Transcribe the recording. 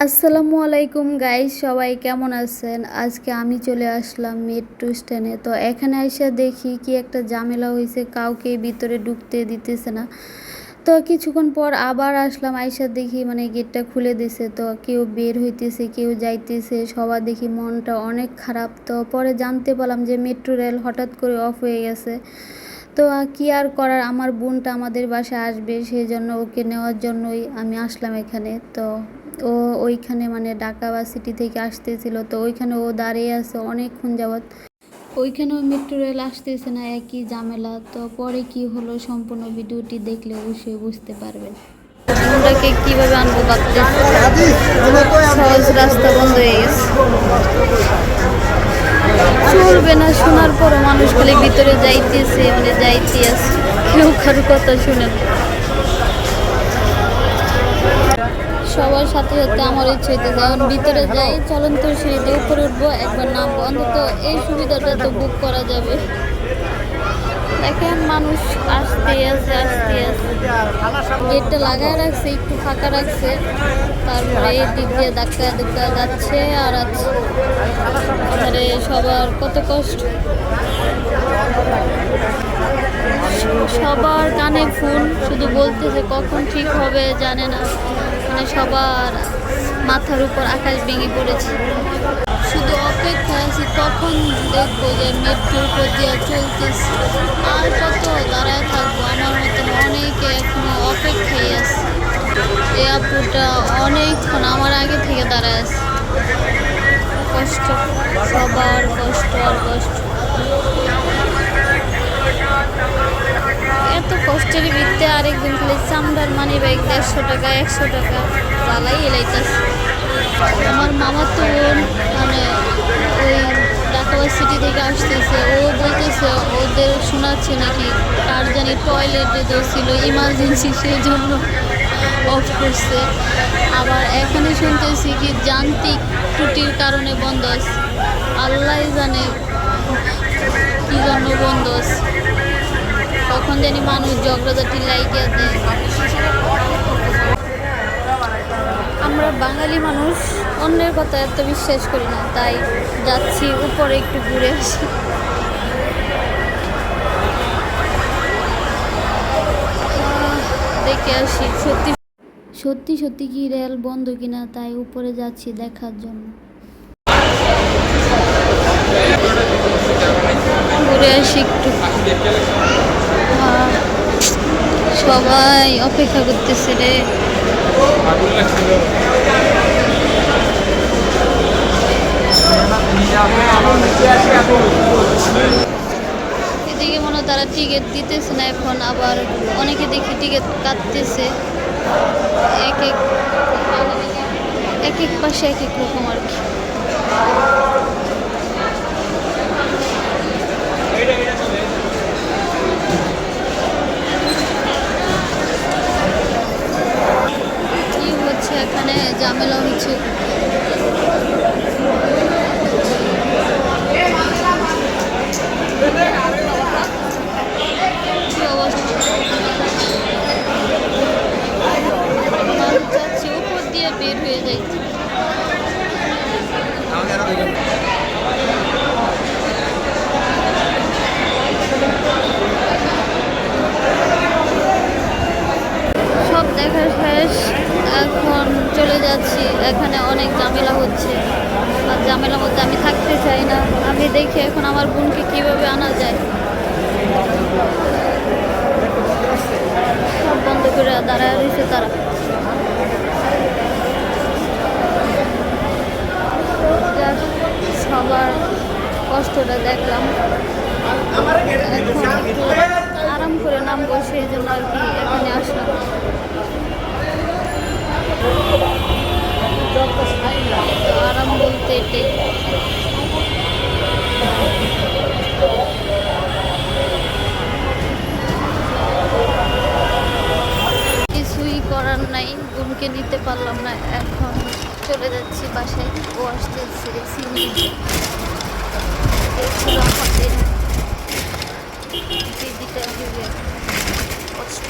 আসসালামু আলাইকুম গাইস, সবাই কেমন আছেন? আজকে আমি চলে আসলাম মেট্রো স্ট্যান্ডে। তো এখানে এসে দেখি কি একটা ঝামেলা হয়েছে, কাউকে ভিতরে ঢুকতে দিতেছে না। তো কিছুক্ষণ পর আবার আসলাম, আইসা দেখি মানে গেটটা খুলে দিছে। তো কেউ বের হইতেছে, কেউ যাইতেছে, সবার দেখি মনটা অনেক খারাপ। তো পরে জানতে পারলাম যে মেট্রো রেল হঠাৎ করে অফ হয়ে গেছে। তো কি আর করার, আমার বোনটা আমাদের বাসায় আসবে, সেই জন্য ওকে নেওয়ার জন্যই আমি আসলাম এখানে। তো ও ওইখানে মানে ঢাকা বা সিটি থেকে আসতেছিল, তো ওইখানে ও দাঁড়িয়ে আছে অনেকক্ষণ যাবৎ। ওইখানেও মেট্রো রেল আসতেছে না, একই ঝামেলা। তো পরে কি হলো সম্পূর্ণ ভিডিওটি দেখলে অবশ্যই বুঝতে পারবেন। ওটাকে কিভাবে আনবো ভাবতেছি, সহজ রাস্তা বন্ধ হয়ে গেছে, চলবে না। শোনার পরও মানুষগুলি ভিতরে যাইতেছে, মানে যাইতে আছে, কেউ কারো কথা শুনে না। সবার সাথে সাথে আমার ইচ্ছে হইতেছে এখন ভিতরে যাই, চলন্ত সিঁড়িতে উপরে উঠবো, একবার নামবো, অন্তত এই সুবিধাটা তো বুক করা যাবে। দেখেন মানুষ আসতে আছে, গেটটা লাগায় রাখছে, একটু ফাঁকা রাখছে, তারপরে এই দিক দিয়ে ধাক্কা ধাক্কা যাচ্ছে আর আছে। মানে সবার কত কষ্ট, সবার কানে ফোন, শুধু বলতেছে কখন ঠিক হবে জানে না। মানে সবার মাথার উপর আকাশ ভেঙে পড়েছে, শুধু অপেক্ষা আছি কখন দেখবো যে মেট্রোর উপর দিয়ে চলতেছে। আর কত দাঁড়ায় থাকবো, আমার মতন অনেকে এখনো অপেক্ষায় আছে। এই আপুটা অনেকক্ষণ আমার আগে থেকে দাঁড়ায় আছে। কষ্ট, সবার কষ্ট আর কষ্ট। এত কষ্টের ভিত্তে আরেকদিন খালি চামড়ার মানি ব্যাগ 150 টাকা 100 টাকা জ্বালাই এলাইতেছে। আমার মামার তো বোন মানে ওই ঢাকা সিটি থেকে আসতেছে, ও বলতেছে ওদের শোনাচ্ছে নাকি কার জানি টয়লেটে ছিল ইমার্জেন্সি, সেই জন্য অফ করছে। আবার এখানে শুনতেছি কি যান্ত্রিক ত্রুটির কারণে বন্ধ আছে, আল্লাহ জানে কি জন্য বন্ধ আছে। কখন জানি মানুষ ঝগড়াঝাটি লাইগিয়া দেয়। আমরা বাঙালি মানুষ অন্যের কথা এত বিশ্বাস করি না, তাই যাচ্ছি উপরে একটু ঘুরে আসি। দেখে আসি সত্যি সত্যি সত্যি কি রেল বন্ধ কিনা, তাই উপরে যাচ্ছি দেখার জন্য। ঘুরে আসি একটু। সবাই অপেক্ষা করতেছে রে। এদিকে মনে হয় তারা টিকিট দিতেছে না এখন, আবার অনেকে দেখি টিকিট কাটতেছে। এক এক পাশে এক এক রকম আর কি। কি হচ্ছে এখানে, ঝামেলা হচ্ছে। যাচ্ছি উপর দিয়ে বের হয়ে যাইছি। সব দেখা শেষ, এখন চলে যাচ্ছি। এখানে অনেক ঝামেলা হচ্ছে, আর ঝামেলার মধ্যে আমি থাকতে চাই না। আমি দেখি এখন আমার বোনকে কিভাবে আনা যায়। সব বন্ধ করে দাঁড়ায় রয়েছে তারা। সবার কষ্টটা দেখলাম, এখন একটু আরাম করে নামবো, সেই জন্য আর কি এখানে আসলাম। আরাম বলতে এটাই। কিছুই করার নাই, বোনকে নিতে পারলাম না, এখন চলে যাচ্ছি বাসায়। ও আসতেছে সিঁড়ি, ছিল আমাদের ডিজিটাল যুগে কষ্ট।